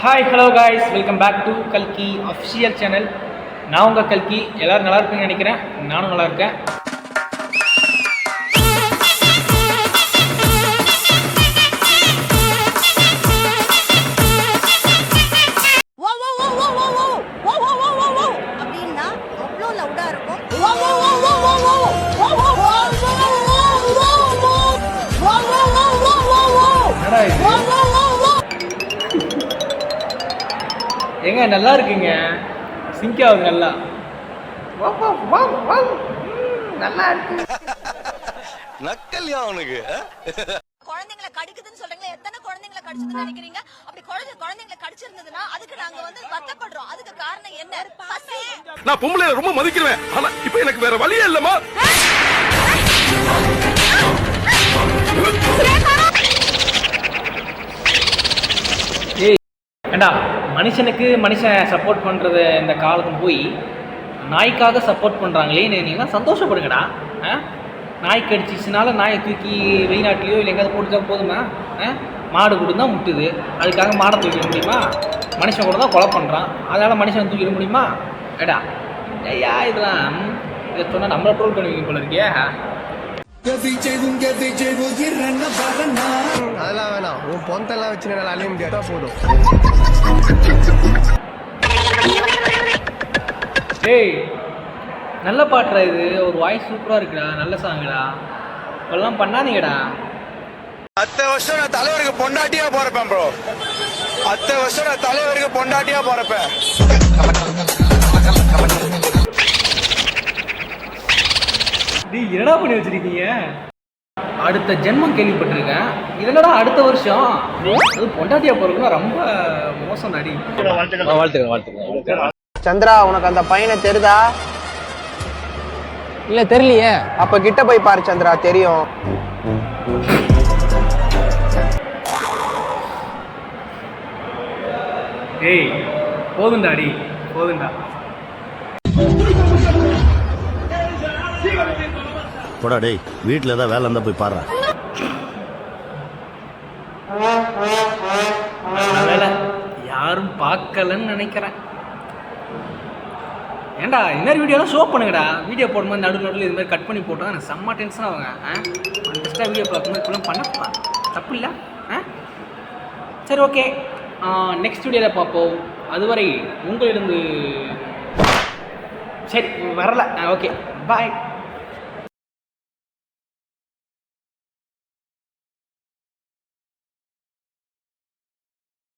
Hi hello guys, welcome back to கல்கி official channel. நான் உங்கள் கல்கி. எல்லோரும் நல்லா இருப்பீங்கன்னு நினைக்கிறேன். நானும் நல்லா இருக்கேன். எங்க நல்லா இருக்குங்க, சிங்க் ஆகுது நல்லா. நல்லா இருக்கு. நக்கல்யா அவனுக்கு. குழந்தைங்களை கடிக்குதுன்னு சொல்றீங்க, எத்தனை குழந்தைங்களை கடிச்சதுன்னு நினைக்கிறீங்க? அப்படி குழந்தைங்களை கடிச்சிருந்ததுன்னா அதுக்கு நாங்க வருத்தப்படுறோம். அதுக்கு காரணம் என்ன? நான் பொம்பளை ரொம்ப மதிக்கிறேன், ஆனா இப்ப எனக்கு வேற வழியே இல்லமா. ஏண்டா, மனுஷனுக்கு மனுஷன் சப்போர்ட் பண்ணுறது இந்த காலத்துக்கு போய் நாய்க்காக சப்போர்ட் பண்ணுறாங்களே, நீங்களாம் சந்தோஷப்படுங்கடா. நாய் கடிச்சிச்சுனால நாயை தூக்கி வெளிநாட்டிலையோ இல்லை எங்கேயாவது போட்டுச்சா போதுமா? மாடு கூட தான் முட்டுது, அதுக்காக மாடை தூக்கிட முடியுமா? மனுஷன் கூட தான் கொலை பண்ணுறான், அதனால் மனுஷன் தூக்கிட முடியுமா? ஏடா ஐயா, இதெல்லாம் இதை சொன்னால் நம்மளை ட்ரோல் பண்ணுவீங்க போல இருக்கே. அதெல்லாம் வேணாம், உன் பொந்தெல்லாம் வச்சு நல்லா அழிய முடியாதா போதும். டேய், நல்ல பாட்டுறா இது, ஒரு வாய்ஸ் சூப்பராக இருக்குடா, நல்ல சாங்குடா. இப்பெல்லாம் பண்ணாதீங்கடா. அத்த வருஷம் நான் தலைவருக்கு பொண்டாட்டியா போறப்பேன் ப்ரோ. அத்த வருஷம் நான் தலைவருக்கு பொண்டாட்டியா போறப்பேன். டேய், என்னடா பண்ணி வச்சிருக்கீங்க? அடுத்த ஜென்மம் கேள்விப்பட்டிருக்கேன், இதனடா அடுத்த வருஷம் அது பொண்டாட்டியா போறதுன்னா ரொம்ப மோசம் தாடி. வாழ்த்துக்கிறேன். சந்திரா, உனக்கு அந்த பையனை தெரியுதா? இல்ல, தெரியலையே. அப்ப கிட்ட போய் பாரு சந்திரா, தெரியும். ஏய், போதுண்டாடி, போதுண்டா. போடா டேய், வீட்டில் ஏதாவது வேலை இருந்தால் போய் பாரு. வேலை யாரும் பார்க்கலன்னு நினைக்கிறேன். ஏண்டா, இன்னொரு வீடியோலாம் ஷோ பண்ணுங்கடா. வீடியோ போடும்போது நடுவில் இது மாதிரி கட் பண்ணி போட்டோம், எனக்கு செம்ம டென்ஷன் ஆகுங்க. இன்ட்ரெஸ்ட்டாக வீடியோ பார்க்கும்போது இப்பெல்லாம் பண்ணப்பா தப்பு இல்லை. சரி, ஓகே, நெக்ஸ்ட் வீடியோவில் பார்ப்போம். அதுவரை உங்களிடம் சரி வரல. ஓகே, பாய்.